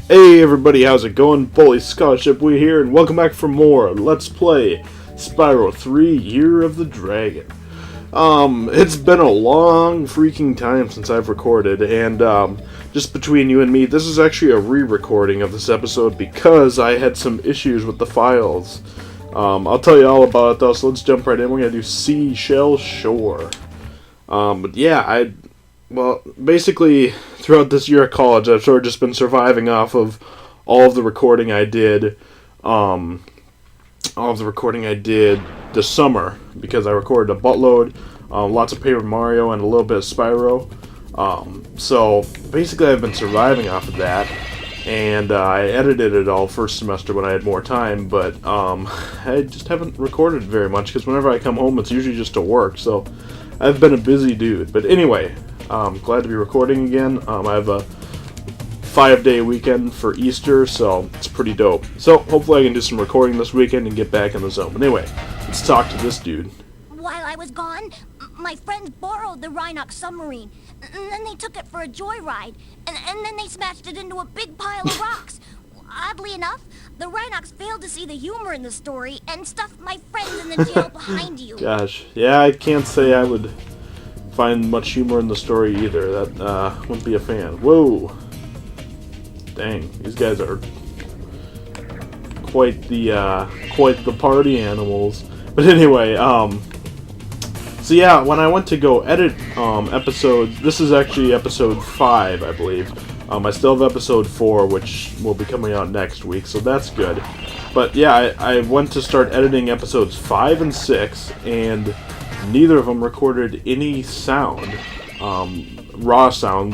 Hey everybody, how's it going? Bully Scholarship We here, and welcome back for more Let's Play Spyro 3 Year of the Dragon. It's been a long freaking time since I've recorded, and just between you and me, this is actually a re-recording of this episode because I had some issues with the files. I'll tell you all about it though, so let's jump right in. We're gonna do Seashell Shore. But yeah, well, basically, throughout this year at college, I've sort of just been surviving off of all of the recording I did, this summer, because I recorded a buttload, lots of Paper Mario, and a little bit of Spyro. So, basically, I've been surviving off of that, and I edited it all first semester when I had more time, but I just haven't recorded very much, because whenever I come home, it's usually just to work, so I've been a busy dude. But anyway, glad to be recording again. I have a 5-day weekend for Easter, so it's pretty dope. So hopefully I can do some recording this weekend and get back in the zone. But anyway, let's talk to this dude. While I was gone, my friends borrowed the Rhinox submarine, and then they took it for a joyride, and then they smashed it into a big pile of rocks. Oddly enough, the Rhinox failed to see the humor in the story and stuffed my friends in the jail behind you. Gosh, yeah, I can't say I would find much humor in the story either. That wouldn't be a fan. Whoa, dang, these guys are quite the party animals. But anyway, so yeah, when I went to go edit episodes, this is actually episode 5, I believe. I still have episode 4, which will be coming out next week, so that's good. But yeah, I went to start editing episodes 5 and 6, and neither of them recorded any sound, raw sound.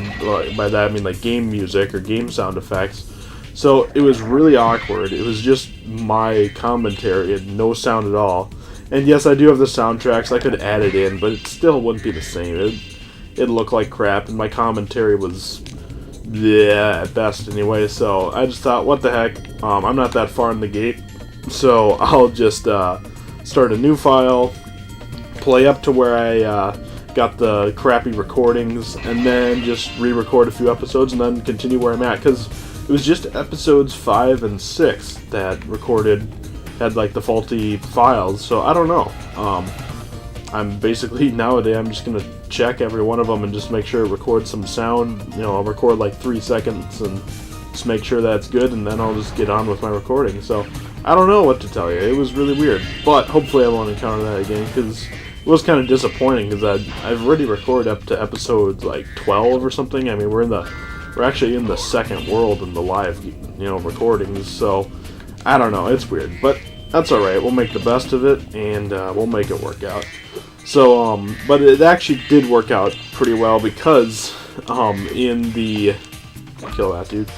By that I mean like game music or game sound effects. So it was really awkward. It was just my commentary and no sound at all. And yes, I do have the soundtracks. I could add it in, but it still wouldn't be the same. It'd look like crap, and my commentary was at best anyway. So I just thought, what the heck? I'm not that far in the gate, so I'll just start a new file, play up to where I got the crappy recordings, and then just re-record a few episodes and then continue where I'm at, because it was just episodes 5 and 6 that had like the faulty files. So I don't know. I'm basically nowadays I'm just gonna check every one of them and just make sure it records some sound. You know, I'll record like 3 seconds and just make sure that's good, and then I'll just get on with my recording. So I don't know what to tell you. It was really weird, but hopefully I won't encounter that again, because it was kind of disappointing, because I've already recorded up to episode like 12 or something. I mean, we're actually in the second world in the live, recordings. So I don't know. It's weird, but that's all right. We'll make the best of it, and we'll make it work out. So, but it actually did work out pretty well, because in the kill that dude.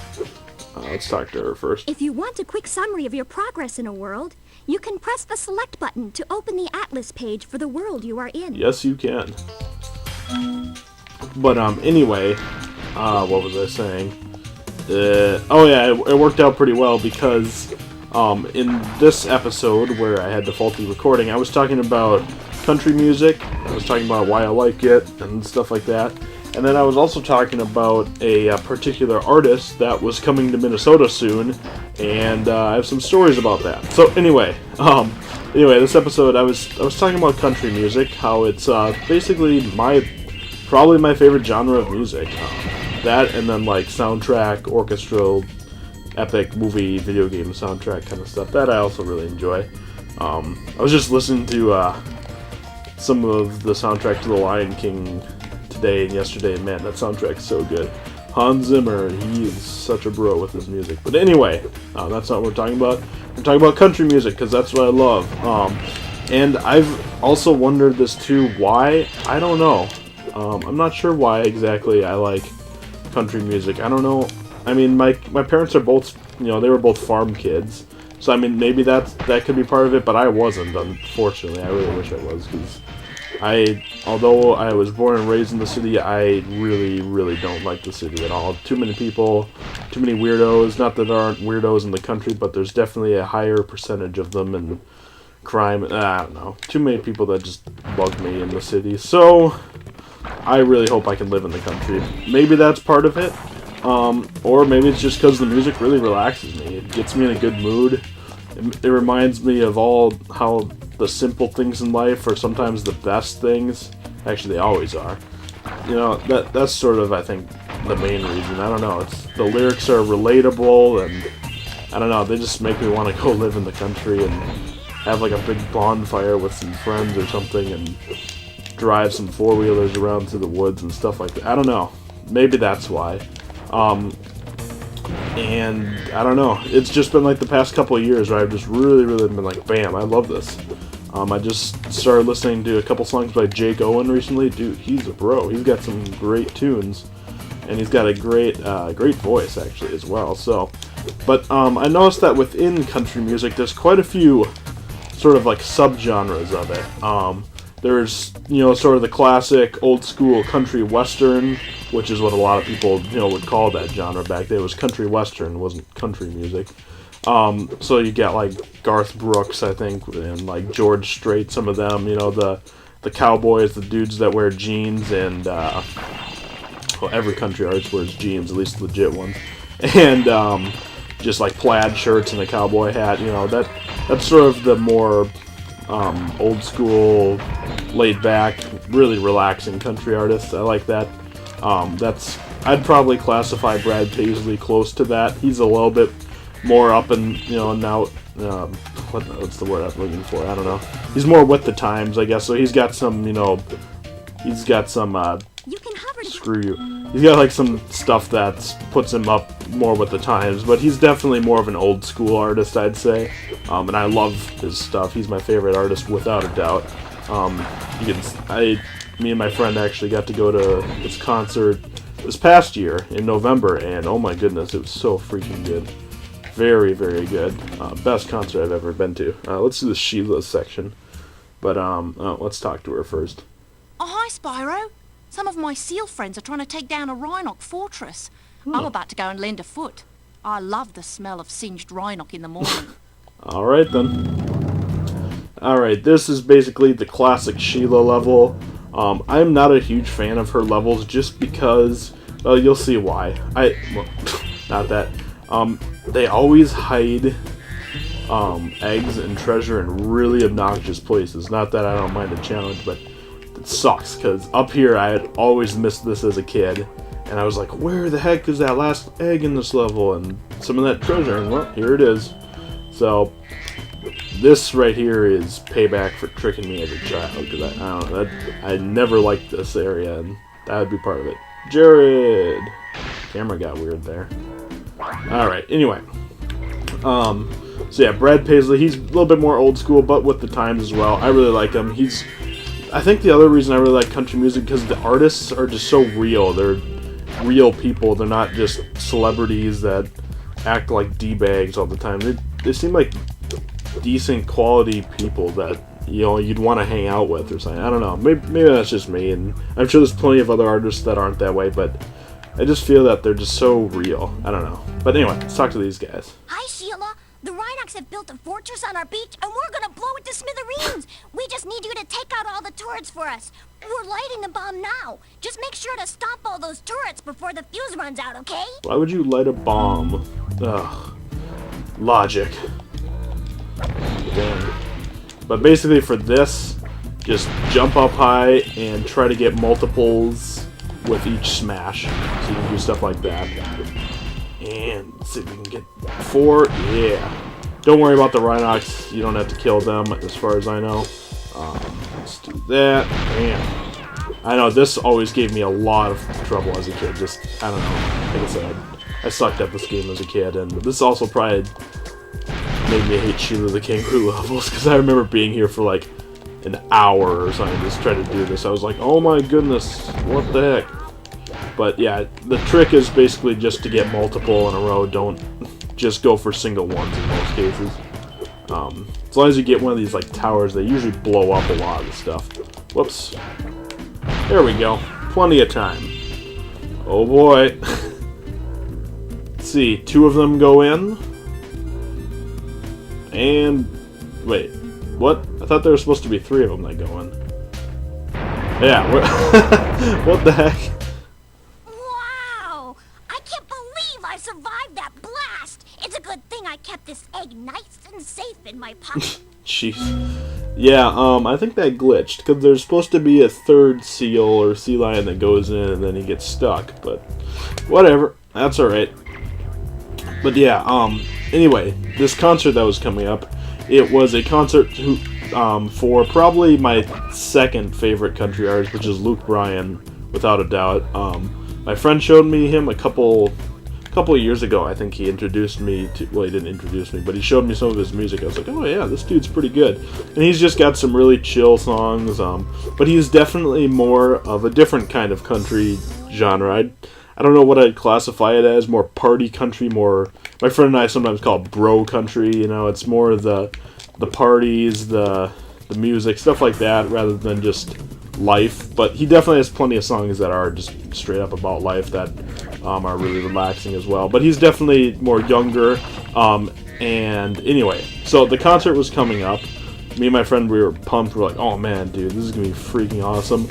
Let's talk to her first. If you want a quick summary of your progress in a world, you can press the select button to open the atlas page for the world you are in. Yes, you can. But anyway, what was I saying? Oh yeah, it worked out pretty well, because in this episode where I had the faulty recording, I was talking about country music. I was talking about why I like it and stuff like that. And then I was also talking about a particular artist that was coming to Minnesota soon, and I have some stories about that. So anyway, this episode I was talking about country music, how it's basically probably my favorite genre of music. That, and then like soundtrack, orchestral, epic movie, video game soundtrack kind of stuff. That I also really enjoy. I was just listening to some of the soundtrack to The Lion King today and yesterday, and man, that soundtrack's so good. Hans Zimmer, he is such a bro with his music. But anyway, that's not what we're talking about. We're talking about country music, because that's what I love. And I've also wondered this too, why? I don't know. I'm not sure why exactly I like country music. I don't know. I mean, my parents are both, they were both farm kids. So, I mean, maybe that could be part of it, but I wasn't, unfortunately. I really wish I was, because although I was born and raised in the city, I really, really don't like the city at all. Too many people, too many weirdos. Not that there aren't weirdos in the country, but there's definitely a higher percentage of them, and crime. I don't know. Too many people that just bug me in the city. So I really hope I can live in the country. Maybe that's part of it. Or maybe it's just because the music really relaxes me. It gets me in a good mood. It reminds me of how the simple things in life are sometimes the best things. Actually, they always are. You know, that's sort of, I think, the main reason. I don't know. The lyrics are relatable, and I don't know. They just make me want to go live in the country and have like a big bonfire with some friends or something, and drive some four-wheelers around through the woods and stuff like that. I don't know. Maybe that's why. And I don't know. It's just been like the past couple of years where I've just really been like, bam, I love this. I just started listening to a couple songs by Jake Owen recently. Dude, he's a bro. He's got some great tunes, and he's got a great voice actually as well. So, but I noticed that within country music, there's quite a few sort of like subgenres of it. There's, you know, sort of the classic old school country western, which is what a lot of people, you know, would call that genre back then. It was country western, wasn't country music. So you get like Garth Brooks, I think, and like George Strait, some of them, you know, the cowboys, the dudes that wear jeans, and well, every country artist wears jeans, at least legit ones, and just like plaid shirts and a cowboy hat. You know, that's sort of the more old school, laid back, really relaxing country artists. I like that. I'd probably classify Brad Paisley close to that. He's a little bit more up and, you know, now, what's the word I'm looking for? I don't know. He's more with the times, I guess. So he's got some, you know, he's got some, You can hover. screw you. He's got like some stuff that puts him up more with the times, but he's definitely more of an old school artist, I'd say. And I love his stuff. He's my favorite artist without a doubt. Me and my friend actually got to go to his concert this past year in November, and oh my goodness, it was so freaking good. Very, very good. Best concert I've ever been to. Let's do the Sheila section, but let's talk to her first. Oh, hi, Spyro. Some of my seal friends are trying to take down a Rhinoc fortress. I'm about to go and lend a foot. I love the smell of singed Rhinoc in the morning. Alright then. Alright, this is basically the Classic Sheila level. I'm not a huge fan of her levels just because, well, you'll see why. Well, not that. They always hide eggs and treasure in really obnoxious places. Not that I don't mind a challenge, but it sucks, because up here I had always missed this as a kid, and I was like, where the heck is that last egg in this level, and some of that treasure, and well, here it is. So, this right here is payback for tricking me as a child, because I don't know, I never liked this area, and that would be part of it. Jared! Camera got weird there. Alright, anyway. So yeah, Brad Paisley, he's a little bit more old school, but with the times as well. I really like him. I think the other reason I really like country music, because the artists are just so real. They're real people. They're not just celebrities that act like D-bags all the time. They seem like decent quality people that, you know, you'd want to hang out with or something. I don't know. Maybe that's just me, and I'm sure there's plenty of other artists that aren't that way, but I just feel that they're just so real. I don't know. But anyway, let's talk to these guys. Hi, Sheila. The Rhinocs have built a fortress on our beach, and we're gonna blow it to smithereens. We just need you to take out all the turrets for us. We're lighting the bomb now. Just make sure to stop all those turrets before the fuse runs out, okay? Why would you light a bomb? Ugh. Logic. Dang. But basically for this, just jump up high and try to get multiples with each smash. So you can do stuff like that. And let's see if we can get 4. Yeah. Don't worry about the Rhinocs. You don't have to kill them, as far as I know. Let's do that. Man. I know, this always gave me a lot of trouble as a kid. Just, I don't know. Like I said, I sucked at this game as a kid. And this also probably made me hate Sheila the Kangaroo levels. Because I remember being here for like an hour or something just trying to do this. I was like, oh my goodness, what the heck? But yeah, the trick is basically just to get multiple in a row. Don't just go for single ones in most cases. As long as you get one of these like towers, they usually blow up a lot of the stuff. Whoops. There we go. Plenty of time. Oh boy. Let's see, 2 of them go in. And wait, what? I thought there were supposed to be 3 of them that go in. Yeah, what the heck? Wow! I can't survive that blast. It's a good thing I kept this egg nice and safe in my pocket. Jeez. Yeah, I think that glitched, because there's supposed to be a third seal or sea lion that goes in and then he gets stuck, but whatever, that's alright. But yeah, anyway, this concert that was coming up, it was a concert for probably my second favorite country artist, which is Luke Bryan, without a doubt. My friend showed me him a couple of years ago. I think he introduced me to, well, he didn't introduce me, but he showed me some of his music. I was like, oh yeah, this dude's pretty good. And he's just got some really chill songs, but he's definitely more of a different kind of country genre. I don't know what I'd classify it as, more party country, more, my friend and I sometimes call it bro country, you know, it's more the parties, the music, stuff like that, rather than just life. But he definitely has plenty of songs that are just straight up about life that are really relaxing as well. But he's definitely more younger. And anyway, so the concert was coming up. Me and my friend, we were pumped. We're like, oh man, dude, this is gonna be freaking awesome.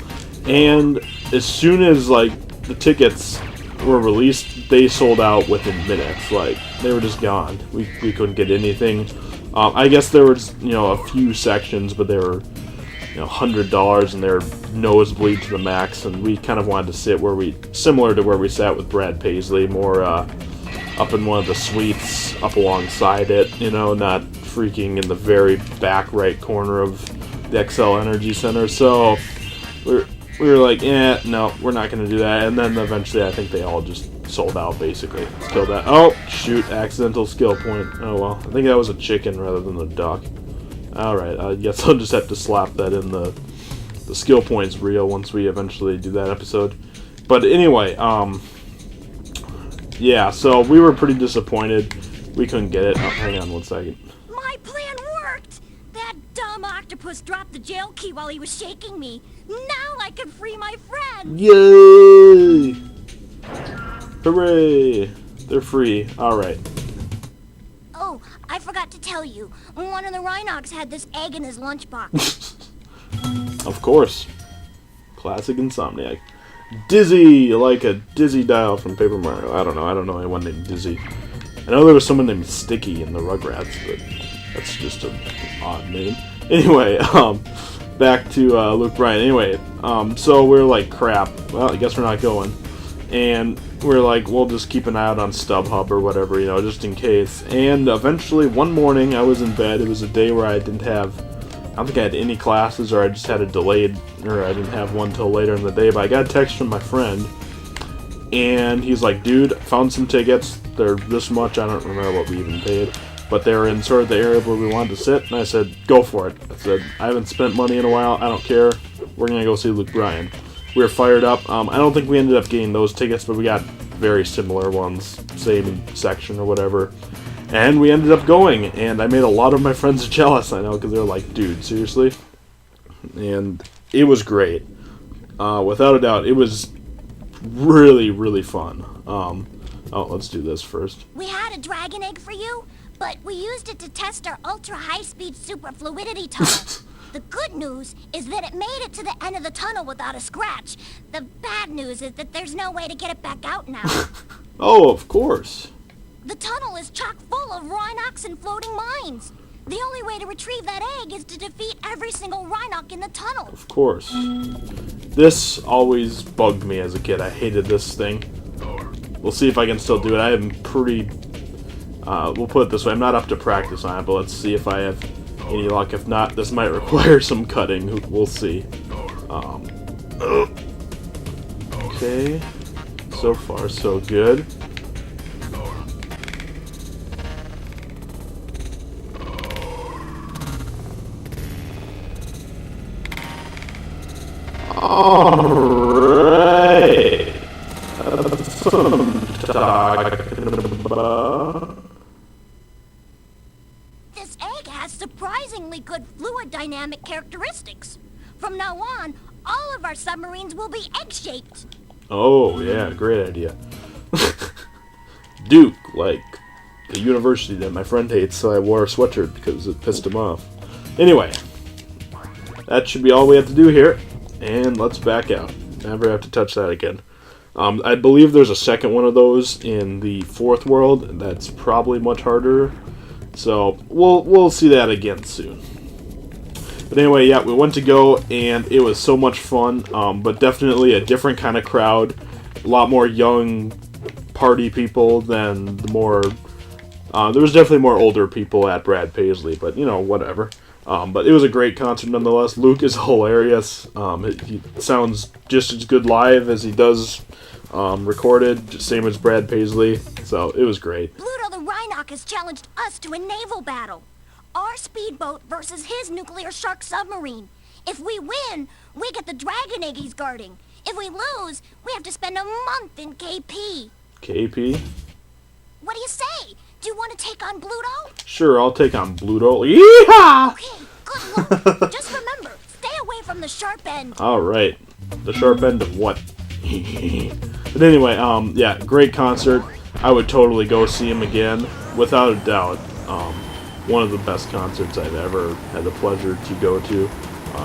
And as soon as like the tickets were released, they sold out within minutes. Like, they were just gone. We couldn't get anything. I guess there was, you know, a few sections, but they were, you know, $100, and they're nosebleed to the max, and we kind of wanted to sit similar to where we sat with Brad Paisley, more up in one of the suites, up alongside it, you know, not freaking in the very back right corner of the XL Energy Center. So we were like, yeah, no, we're not going to do that. And then eventually I think they all just sold out, basically. Killed that. Oh, shoot, accidental skill point. Oh, well. I think that was a chicken rather than a duck. Alright, I guess I'll just have to slap that in the skill points reel once we eventually do that episode. But anyway, yeah, so we were pretty disappointed. We couldn't get it. Oh, hang on one second. My plan worked! That dumb octopus dropped the jail key while he was shaking me. Now I can free my friend! Yay! Hooray! They're free. Alright. Oh, I forgot to tell you. One of the Rhinocs had this egg in his lunchbox. Of course. Classic Insomniac. Dizzy! Like a Dizzy dial from Paper Mario. I don't know anyone named Dizzy. I know there was someone named Sticky in the Rugrats, but that's just an odd name. Anyway, back to Luke Bryan. Anyway, so we're like, crap. Well, I guess we're not going. And we're like, we'll just keep an eye out on StubHub or whatever, you know, just in case. And eventually, one morning, I was in bed. It was a day where I don't think I had any classes, or I just had a delayed, or I didn't have one till later in the day. But I got a text from my friend, and he's like, dude, found some tickets. They're this much. I don't remember what we even paid, but they were in sort of the area where we wanted to sit. And I said, go for it. I said, I haven't spent money in a while. I don't care. We're going to go see Luke Bryan. We were fired up. I don't think we ended up getting those tickets, but we got very similar ones, same section or whatever. And we ended up going, and I made a lot of my friends jealous, I know, because they were like, dude, seriously? And it was great. Without a doubt, it was really, really fun. Oh, let's do this first. We had a dragon egg for you, but we used it to test our ultra-high-speed superfluidity tunnel. The good news is that it made it to the end of the tunnel without a scratch. The bad news is that there's no way to get it back out now. Oh, of course. The tunnel is chock full of Rhinocs and floating mines. The only way to retrieve that egg is to defeat every single Rhinoc in the tunnel. Of course. This always bugged me as a kid. I hated this thing. We'll see if I can still do it. I am pretty... we'll put it this way. I'm not up to practice on it, but let's see if I have any luck. If not, this might require some cutting. We'll see. Okay. So far, so good. Alright. That's what I'm talking about. This egg has surprisingly good fluid dynamic characteristics. From now on, all of our submarines will be egg-shaped. Oh, yeah, great idea. Duke, like the university that my friend hates, so I wore a sweatshirt because it pissed him off. Anyway, that should be all we have to do here, and let's back out. Never have to touch that again. I believe there's a second one of those in the fourth world. That's probably much harder. So we'll see that again soon. But anyway, yeah, we went to go, and it was so much fun. But definitely a different kind of crowd. A lot more young party people than the more... there was definitely more older people at Brad Paisley, but, you know, whatever. But it was a great concert nonetheless. Luke is hilarious. He sounds just as good live as he does recorded, same as Brad Paisley. So it was great. Pluto the Rhinoc has challenged us to a naval battle. Our speedboat versus his nuclear shark submarine. If we win, we get the dragon egg he's guarding. If we lose, we have to spend a month in KP. KP? What do you say? Do you want to take on Pluto? Sure, I'll take on Pluto. Yeehaw! Okay, good luck. Just remember, stay away from the sharp end. Alright. The sharp end of what? But anyway, yeah, great concert. I would totally go see him again, without a doubt. One of the best concerts I've ever had the pleasure to go to.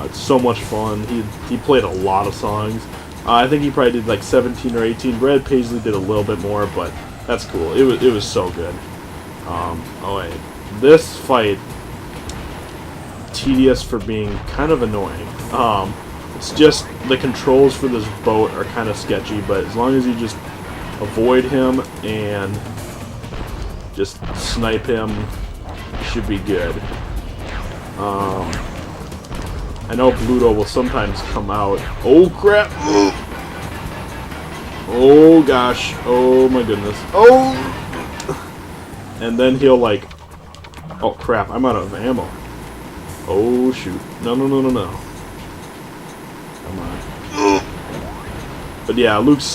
It's so much fun. He played a lot of songs. I think he probably did like 17 or 18. Brad Paisley did a little bit more, but that's cool. It was so good. Oh wait, this fight, tedious for being kind of annoying. It's just the controls for this boat are kind of sketchy, but as long as you just avoid him and just snipe him, you should be good. I know Pluto will sometimes come out. Oh crap! Oh gosh! Oh my goodness! Oh! And then he'll like... Oh crap, I'm out of ammo. Oh shoot. No. Come on. But yeah, Luke's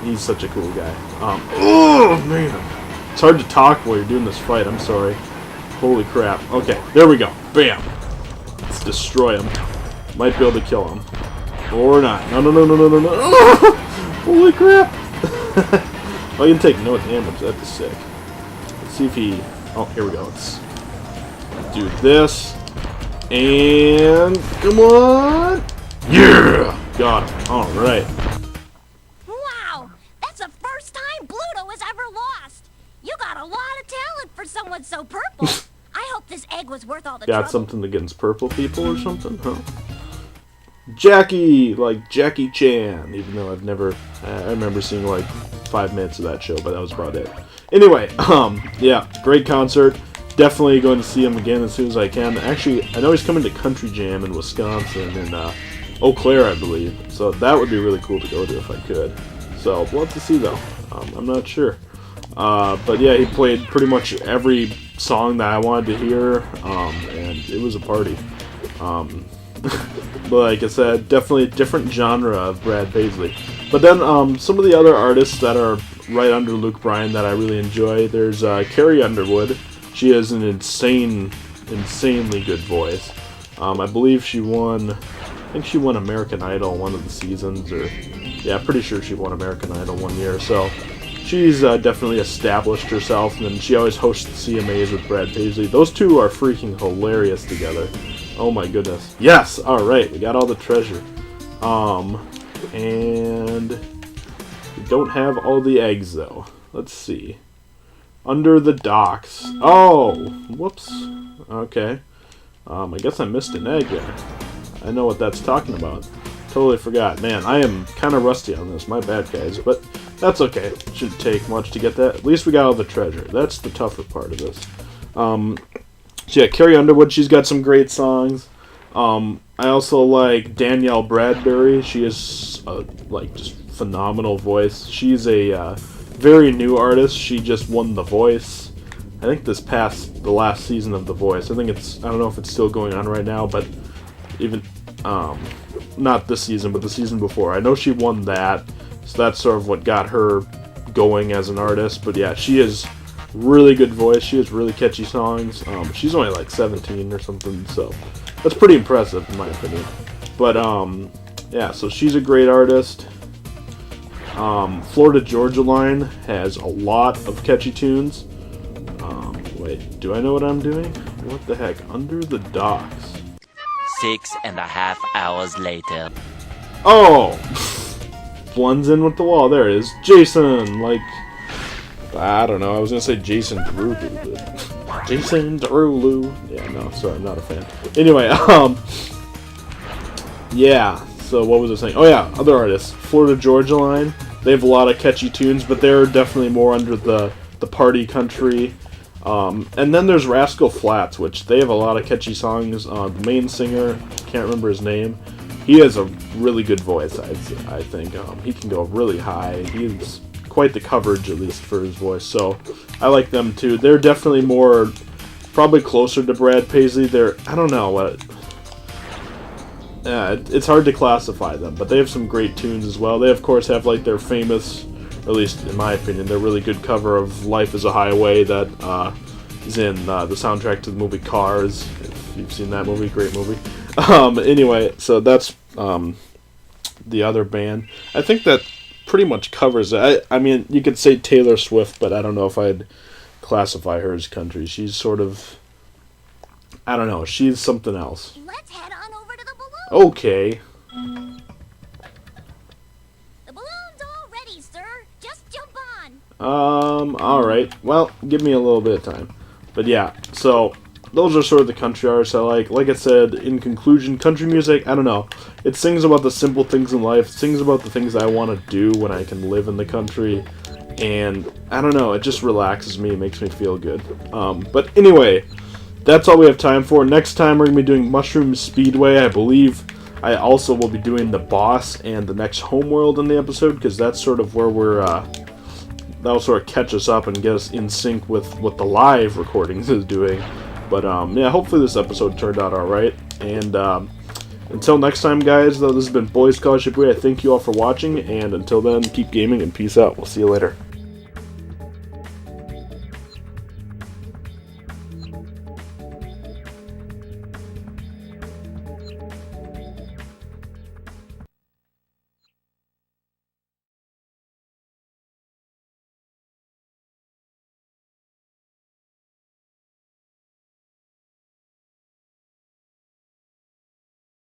he's such a cool guy. Oh man. It's hard to talk while you're doing this fight, I'm sorry. Holy crap. Okay, there we go. Bam. Let's destroy him. Might be able to kill him. Or not. No. Holy crap. Oh, you can take no damage, that's sick. Let's see if he... Oh, here we go. Let's do this. And... Come on! Yeah! Got him. Alright. Wow! That's the first time Pluto has ever lost! You got a lot of talent for someone so purple! I hope this egg was worth all the trouble. Got something against purple people or something? Huh? Jackie! Like Jackie Chan. Even though I've never... I remember seeing like 5 minutes of that show, but that was about it. Anyway, yeah, great concert. Definitely going to see him again as soon as I can. Actually, I know he's coming to Country Jam in Wisconsin and Eau Claire, I believe. So that would be really cool to go to if I could. So we'll have to see though. I'm not sure. But yeah, he played pretty much every song that I wanted to hear, and it was a party. But like I said, definitely a different genre of Brad Paisley. But then some of the other artists that are right under Luke Bryan that I really enjoy, there's Carrie Underwood. She has an insanely good voice. I believe she won, I think she won American Idol one of the seasons, or yeah, pretty sure she won American Idol one year. So she's definitely established herself, and she always hosts the CMAs with Brad Paisley. Those two are freaking hilarious together. Oh my goodness. Yes! Alright, we got all the treasure. And we don't have all the eggs though. Let's see. Under the docks. Oh! Whoops. Okay. I guess I missed an egg there. I know what that's talking about. Totally forgot. Man, I am kind of rusty on this. My bad, guys. But that's okay. Shouldn't take much to get that. At least we got all the treasure. That's the tougher part of this. So yeah, Carrie Underwood, she's got some great songs. I also like Danielle Bradbury. She is like just phenomenal voice. She's a very new artist. She just won The Voice. I think the last season of The Voice. I don't know if it's still going on right now, but even not this season, but the season before. I know she won that, so that's sort of what got her going as an artist. But yeah, she is really good voice. She has really catchy songs. She's only like 17 or something, so that's pretty impressive in my opinion. But yeah, so she's a great artist. Florida Georgia Line has a lot of catchy tunes. Wait, do I know what I'm doing? What the heck? Under the Docks. 6.5 hours later. Oh! blends in with the wall. There it is. Jason, like, I don't know. I was gonna say Jason Derulo, but Jason Derulo. Yeah, no, sorry, I'm not a fan. Anyway, yeah. So what was I saying? Oh yeah, other artists. Florida Georgia Line. They have a lot of catchy tunes, but they're definitely more under the party country. And then there's Rascal Flatts, which they have a lot of catchy songs. The main singer, can't remember his name. He has a really good voice, I think. He can go really high. He's quite the coverage, at least for his voice. So I like them too. They're definitely more, probably closer to Brad Paisley. I don't know what. It's hard to classify them, but they have some great tunes as well. They of course have like their famous, or at least in my opinion, their really good cover of "Life Is a Highway" that is in the soundtrack to the movie Cars. If you've seen that movie, great movie. Anyway, so that's the other band. I think that pretty much covers it. I mean, you could say Taylor Swift, but I don't know if I'd classify her as country. She's sort of, I don't know, she's something else. Let's head on over to the balloon. Okay. The balloon's all ready, sir. Just jump on. Alright. Well, give me a little bit of time. But yeah, so those are sort of the country artists I like. Like I said, in conclusion, country music, I don't know. It sings about the simple things in life. It sings about the things I want to do when I can live in the country. And, I don't know, it just relaxes me. It makes me feel good. But anyway, that's all we have time for. Next time we're going to be doing Mushroom Speedway. I believe I also will be doing The Boss and the next Homeworld in the episode, because that's sort of where we're, that'll sort of catch us up and get us in sync with what the live recordings is doing. But, yeah, hopefully this episode turned out alright. And, until next time, guys, though, this has been Boys Scholarship Way. I thank you all for watching, and until then, keep gaming and peace out. We'll see you later.